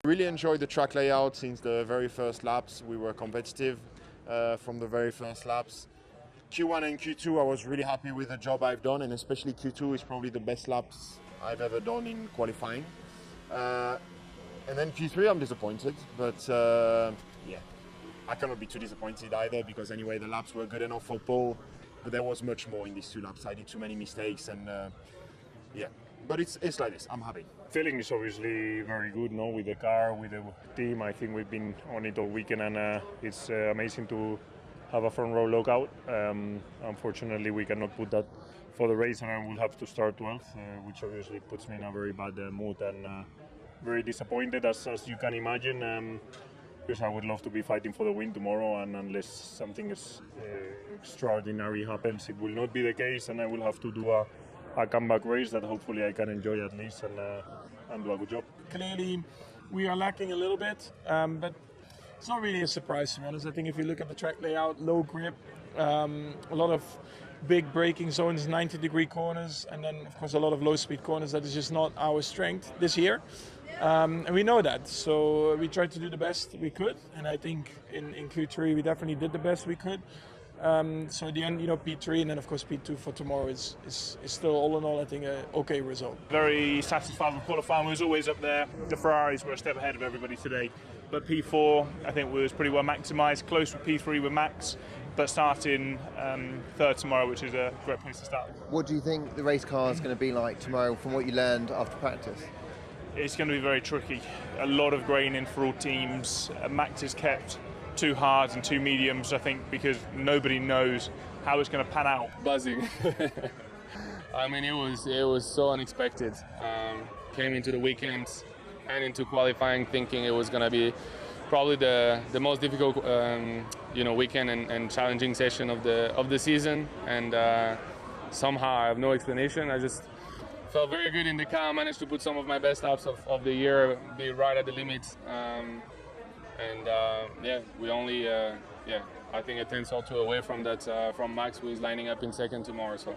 Really enjoyed the track layout since the very first laps. We were competitive from the very first laps. Q1 and Q2, I was really happy with the job I've done, and especially Q2 is probably the best laps I've ever done in qualifying. And then Q3, I'm disappointed, but yeah, I cannot be too disappointed either because anyway, the laps were good enough for pole, but there was much more in these 2 laps. I did too many mistakes, and yeah, but it's like this. I'm happy. Feeling is obviously very good, no, with the car, with the team. I think we've been on it all weekend, and it's amazing to have a front row lockout. Unfortunately, we cannot put that for the race, and I will have to start 12th, which obviously puts me in a very bad mood and very disappointed, as you can imagine. Because I would love to be fighting for the win tomorrow, and unless something is extraordinary happens, it will not be the case, and I will have to do a comeback race that hopefully I can enjoy at least and do a good job. Clearly, we are lacking a little bit, but it's not really a surprise to be honest. I think if you look at the track layout, low grip, a lot of big braking zones, 90-degree corners, and then of course a lot of low-speed corners. That is just not our strength this year, and we know that. So we tried to do the best we could, and I think in Q3 we definitely did the best we could. So at the end, P3 and then of course P2 for tomorrow is still all in all I think an okay result. Very satisfied with qualifying. We was always up there. The Ferraris were a step ahead of everybody today, but P4 I think was pretty well maximised. Close with P3 with Max, but starting third tomorrow, which is a great place to start. What do you think the race car is going to be like tomorrow from what you learned after practice? It's going to be very tricky. A lot of grain in for all teams. Max is kept 2 hards and 2 mediums, I think, because nobody knows how it's going to pan out. Buzzing. I mean, it was so unexpected. Came into the weekend and into qualifying thinking it was going to be probably the most difficult weekend and challenging session of the season, and somehow I have no explanation. I just felt very good in the car. Managed to put some of my best laps of the year, be right at the limit. We only, I think a tenth or 2 away from that, from Max, who is lining up in second tomorrow. So